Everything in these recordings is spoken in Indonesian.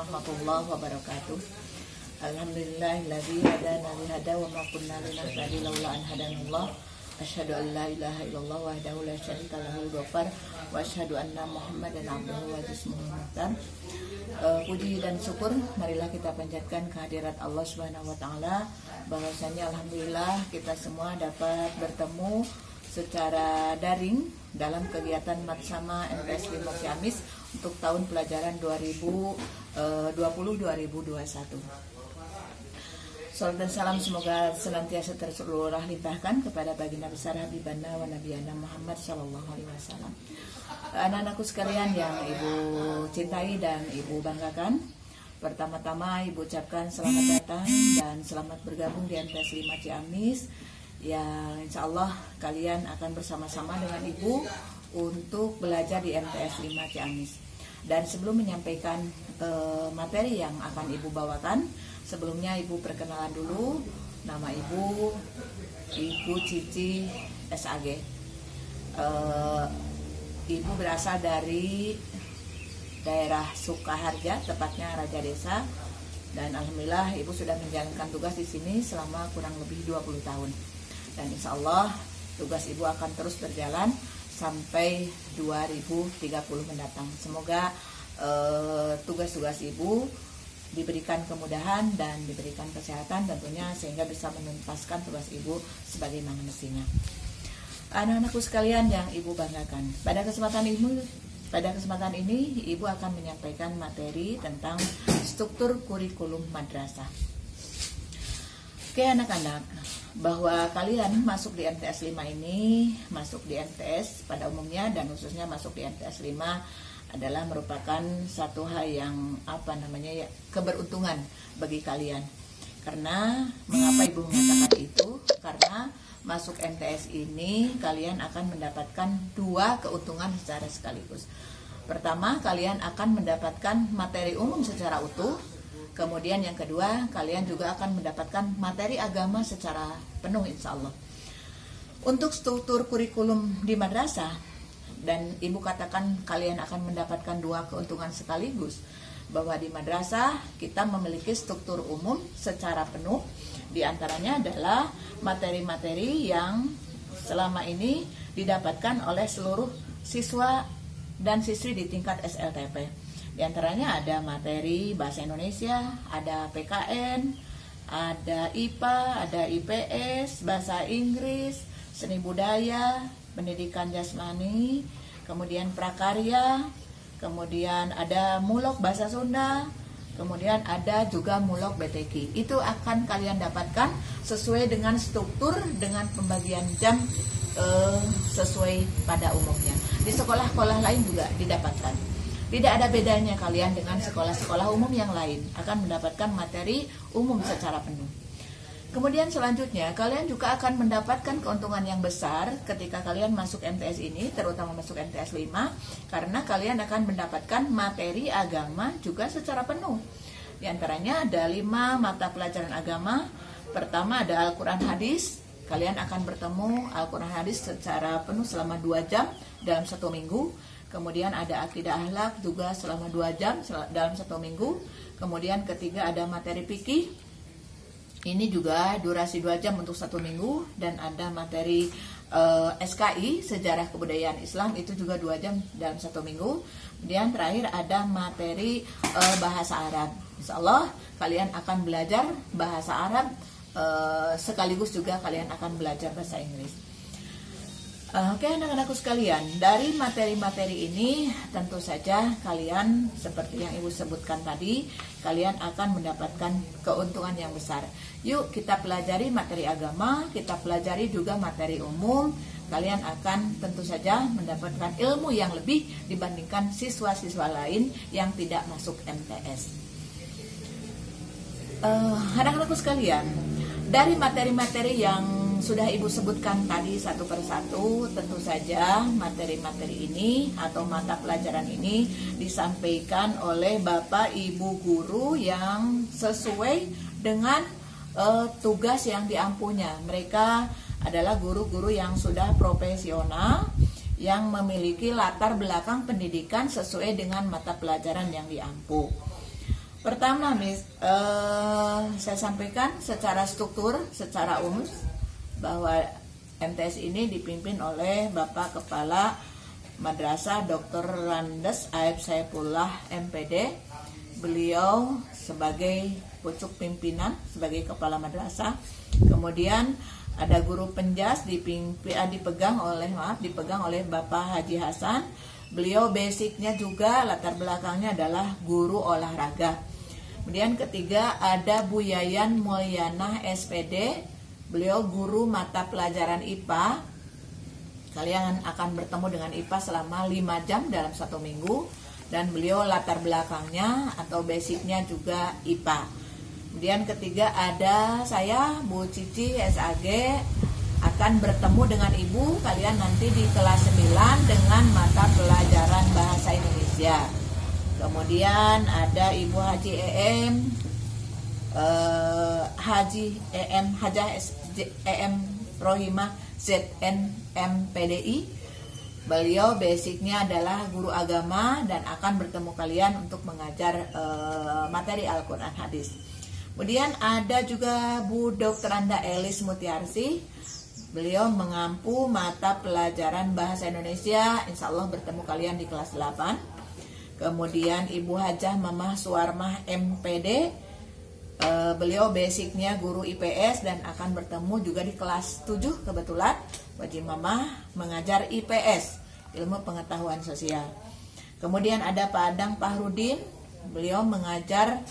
warahmatullahi wabarakatuh. Alhamdulillahilladzi hadana li hada wa ma kunna linahtadiya laula an hadanallah. Asyhadu an la ilaha illallah wahdahu la syarika lahu al-ghaffar wa asyhadu anna Muhammadan abduhu wa rasuluh. Puji dan syukur marilah kita panjatkan kehadirat Allah Subhanahu wa taala, bahwasanya alhamdulillah kita semua dapat bertemu secara daring dalam kegiatan Matsama MTS 5 Ciamis untuk tahun pelajaran 2020-2021. Salam dan salam semoga senantiasa tercurah limpahkan kepada baginda besar Habibana wa Nabiyana Muhammad Sallallahu Alaihi Wasallam. Anak-anakku sekalian yang ibu cintai dan ibu banggakan, pertama-tama ibu ucapkan selamat datang dan selamat bergabung di MTS 5 Ciamis. Ya, insya Allah kalian akan bersama-sama dengan ibu untuk belajar di MTS 5 Ciamis. Dan sebelum menyampaikan materi yang akan ibu bawakan, sebelumnya ibu perkenalan dulu. Nama ibu Cici SAG. Ibu berasal dari daerah Sukaharja, tepatnya Raja Desa. Dan alhamdulillah ibu sudah menjalankan tugas di sini selama kurang lebih 20 tahun. Dan insya Allah tugas ibu akan terus berjalan sampai 2030 mendatang. Semoga tugas-tugas ibu diberikan kemudahan dan diberikan kesehatan tentunya, sehingga bisa menuntaskan tugas ibu sebagaimana mestinya. Anak-anakku sekalian yang ibu banggakan, pada kesempatan ini ibu akan menyampaikan materi tentang struktur kurikulum madrasah. Oke anak-anak, bahwa kalian masuk di MTS 5 ini, masuk di MTS pada umumnya dan khususnya masuk di MTS 5 adalah merupakan satu hal yang keberuntungan bagi kalian. Karena mengapa ibu mengatakan itu? Karena masuk MTS ini kalian akan mendapatkan dua keuntungan secara sekaligus. Pertama, kalian akan mendapatkan materi umum secara utuh. Kemudian yang kedua, kalian juga akan mendapatkan materi agama secara penuh insya Allah. Untuk struktur kurikulum di madrasah, dan ibu katakan kalian akan mendapatkan dua keuntungan sekaligus, bahwa di madrasah kita memiliki struktur umum secara penuh. Di antaranya adalah materi-materi yang selama ini didapatkan oleh seluruh siswa dan siswi di tingkat SLTP. Di antaranya ada materi bahasa Indonesia, ada PKN, ada IPA, ada IPS, bahasa Inggris, seni budaya, pendidikan jasmani, kemudian prakarya, kemudian ada mulok bahasa Sunda, kemudian ada juga mulok BTQ. Itu akan kalian dapatkan sesuai dengan struktur, dengan pembagian jam sesuai pada umumnya. Di sekolah-sekolah lain juga didapatkan. Tidak ada bedanya kalian dengan sekolah-sekolah umum yang lain, akan mendapatkan materi umum secara penuh. Kemudian selanjutnya kalian juga akan mendapatkan keuntungan yang besar ketika kalian masuk MTS ini, terutama masuk MTS 5, karena kalian akan mendapatkan materi agama juga secara penuh. Di antaranya ada 5 mata pelajaran agama. Pertama ada Al-Quran Hadis. Kalian akan bertemu Al-Quran Hadis secara penuh selama 2 jam dalam 1 minggu. Kemudian ada akidah akhlak juga selama 2 jam dalam 1 minggu. Kemudian ketiga ada materi fikih. Ini juga durasi 2 jam untuk 1 minggu. Dan ada materi SKI, Sejarah Kebudayaan Islam, itu juga 2 jam dalam 1 minggu. Kemudian terakhir ada materi bahasa Arab. Insya Allah kalian akan belajar bahasa Arab, sekaligus juga kalian akan belajar bahasa Inggris. Oke anak-anakku sekalian, dari materi-materi ini tentu saja kalian seperti yang ibu sebutkan tadi, kalian akan mendapatkan keuntungan yang besar. Yuk kita pelajari materi agama, kita pelajari juga materi umum. Kalian akan tentu saja mendapatkan ilmu yang lebih dibandingkan siswa-siswa lain yang tidak masuk MTS. Anak-anakku sekalian, dari materi-materi yang sudah ibu sebutkan tadi satu persatu, tentu saja materi-materi ini atau mata pelajaran ini disampaikan oleh Bapak Ibu guru yang sesuai dengan tugas yang diampunya. Mereka adalah guru-guru yang sudah profesional, yang memiliki latar belakang pendidikan sesuai dengan mata pelajaran yang diampu. Pertama, Miss, saya sampaikan secara struktur, secara umum bahwa MTS ini dipimpin oleh Bapak Kepala Madrasah Dr. Randes Aib Saifullah MPD. Beliau sebagai pucuk pimpinan, sebagai kepala madrasah. Kemudian ada guru penjas dipegang oleh Bapak Haji Hasan. Beliau basicnya juga latar belakangnya adalah guru olahraga. Kemudian ketiga ada Bu Yayan Mulyana SPD. Beliau guru mata pelajaran IPA. Kalian akan bertemu dengan IPA selama 5 jam dalam 1 minggu. Dan beliau latar belakangnya atau basicnya juga IPA. Kemudian ketiga ada saya, Bu Cici SAG, akan bertemu dengan Ibu kalian nanti di kelas 9 dengan mata pelajaran Bahasa Indonesia. Kemudian ada Ibu Haji Hajah EM Rohimah ZNM PDI. Beliau basicnya adalah guru agama dan akan bertemu kalian untuk mengajar materi Al-Quran Hadis. Kemudian ada juga Bu Dr. Anda Elis Mutiarsi. Beliau mengampu mata pelajaran Bahasa Indonesia. Insya Allah bertemu kalian di kelas 8. Kemudian Ibu Hajah Mamah Suwarmah MPD. Beliau basicnya guru IPS dan akan bertemu juga di kelas 7 kebetulan. Wajib Mamah mengajar IPS, ilmu pengetahuan sosial. Kemudian ada Pak Adang Pahrudin. Beliau mengajar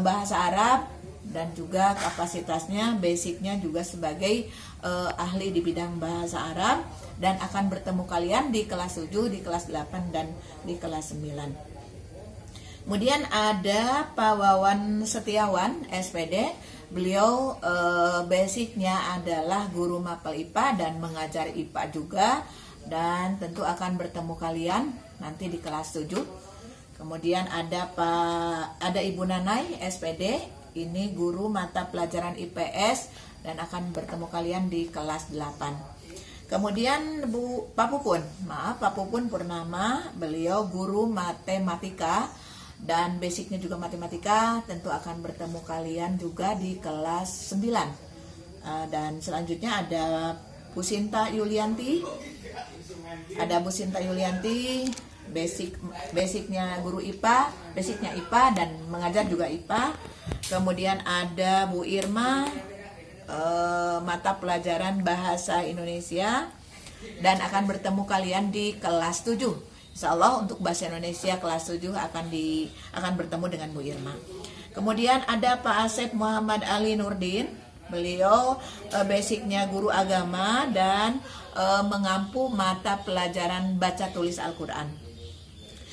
bahasa Arab dan juga kapasitasnya basicnya juga sebagai ahli di bidang bahasa Arab dan akan bertemu kalian di kelas 7, di kelas 8 dan di kelas 9. Kemudian ada Pak Wawan Setiawan SPD. Beliau basicnya adalah guru mapel IPA dan mengajar IPA juga dan tentu akan bertemu kalian nanti di kelas 7. Kemudian ada Ibu Nanai SPD. Ini guru mata pelajaran IPS dan akan bertemu kalian di kelas 8. Kemudian Pak Pupun Purnama, beliau guru matematika dan basicnya juga matematika, tentu akan bertemu kalian juga di kelas 9. Dan selanjutnya ada Bu Sinta Yulianti. Ada Bu Sinta Yulianti, basicnya guru IPA, basicnya IPA dan mengajar juga IPA. Kemudian ada Bu Irma, mata pelajaran Bahasa Indonesia dan akan bertemu kalian di kelas 7. Insya Allah untuk Bahasa Indonesia kelas 7 akan bertemu dengan Bu Irma. Kemudian ada Pak Asep Muhammad Ali Nurdin. Beliau basicnya guru agama dan mengampu mata pelajaran baca tulis Al-Quran.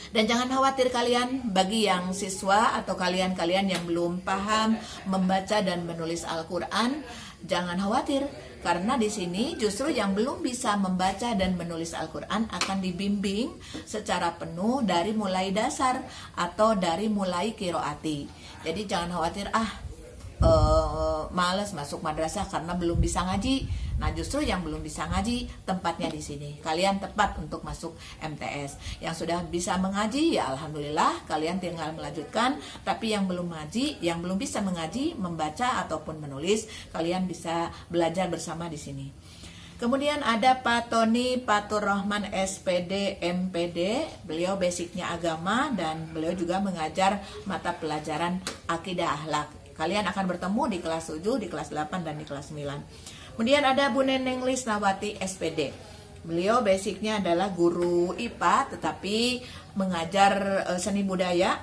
Dan jangan khawatir kalian, bagi yang siswa atau kalian-kalian yang belum paham membaca dan menulis Al-Quran, jangan khawatir. Karena di sini justru yang belum bisa membaca dan menulis Al-Quran akan dibimbing secara penuh dari mulai dasar atau dari mulai qiraati. Jadi jangan khawatir, males masuk madrasah karena belum bisa ngaji. Nah, justru yang belum bisa ngaji tempatnya di sini. Kalian tepat untuk masuk MTS. Yang sudah bisa mengaji ya alhamdulillah, kalian tinggal melanjutkan. Tapi yang belum ngaji, yang belum bisa mengaji, membaca ataupun menulis, kalian bisa belajar bersama di sini. Kemudian ada Pak Tony Patur Rahman SPD MPD. Beliau basicnya agama dan beliau juga mengajar mata pelajaran akidah akhlak. Kalian akan bertemu di kelas 7, di kelas 8 dan di kelas 9. Kemudian ada Bu Neneng Lisnawati SPD. Beliau basicnya adalah guru IPA tetapi mengajar seni budaya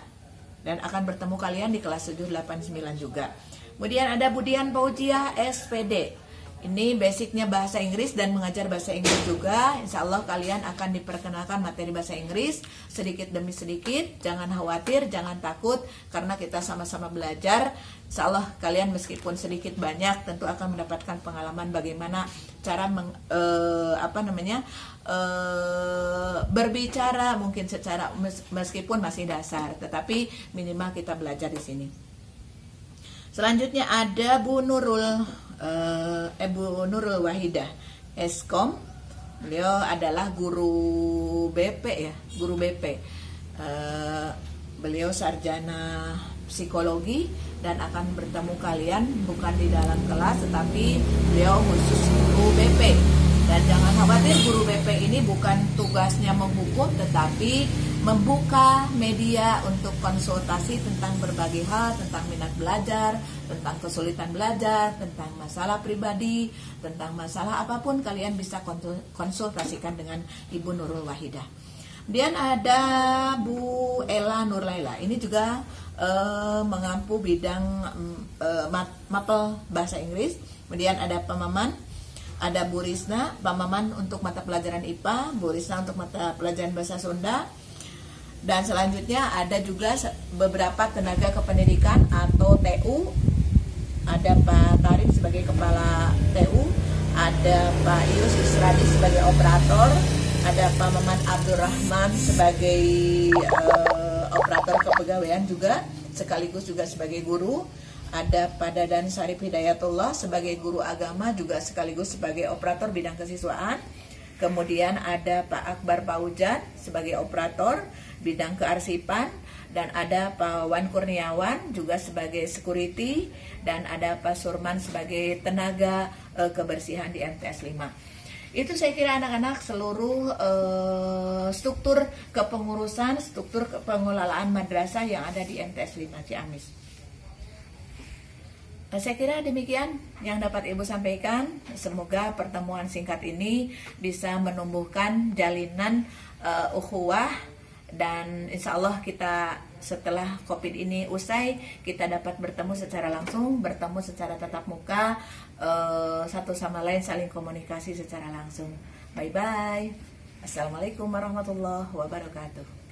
dan akan bertemu kalian di kelas 7, 8, 9 juga. Kemudian ada Budian Paujiah SPD. Ini basicnya bahasa Inggris dan mengajar bahasa Inggris juga. Insya Allah kalian akan diperkenalkan materi bahasa Inggris sedikit demi sedikit. Jangan khawatir, jangan takut karena kita sama-sama belajar. Insya Allah kalian meskipun sedikit banyak tentu akan mendapatkan pengalaman bagaimana cara berbicara mungkin secara meskipun masih dasar, tetapi minimal kita belajar di sini. Selanjutnya ada Bu Nurul Wahidah Eskom. Beliau adalah guru BP ya, guru BP. Beliau sarjana psikologi dan akan bertemu kalian bukan di dalam kelas, tetapi beliau khusus guru BP. Dan jangan khawatir, guru BP ini bukan tugasnya menghukum, tetapi membuka media untuk konsultasi tentang berbagai hal, tentang minat belajar, tentang kesulitan belajar, tentang masalah pribadi, tentang masalah apapun kalian bisa konsultasikan dengan Ibu Nurul Wahidah. Kemudian ada Bu Ella Nurlaila, ini juga mengampu bidang mapel bahasa Inggris. Kemudian ada Pak Maman, ada Bu Risna, Pak Maman untuk mata pelajaran IPA, Bu Risna untuk mata pelajaran bahasa Sunda. Dan selanjutnya ada juga beberapa tenaga kependidikan atau TU. Ada Pak Tarik sebagai kepala TU, ada Pak Ius Isradi sebagai operator, ada Pak Maman Abdurrahman sebagai operator kepegawaian juga, sekaligus juga sebagai guru. Ada Pak Dadan Sarif Hidayatullah sebagai guru agama, juga sekaligus sebagai operator bidang kesiswaan. Kemudian ada Pak Akbar Paujan sebagai operator bidang kearsipan, dan ada Pak Wan Kurniawan juga sebagai security, dan ada Pak Surman sebagai tenaga kebersihan di MTS 5. Itu saya kira anak-anak seluruh struktur kepengurusan, struktur pengelolaan madrasah yang ada di MTS 5 Ciamis. Saya kira demikian yang dapat Ibu sampaikan. Semoga pertemuan singkat ini bisa menumbuhkan jalinan ukhuwah, dan insya Allah kita setelah COVID ini usai, kita dapat bertemu secara langsung, bertemu secara tatap muka, satu sama lain saling komunikasi secara langsung. Bye-bye. Assalamualaikum warahmatullahi wabarakatuh.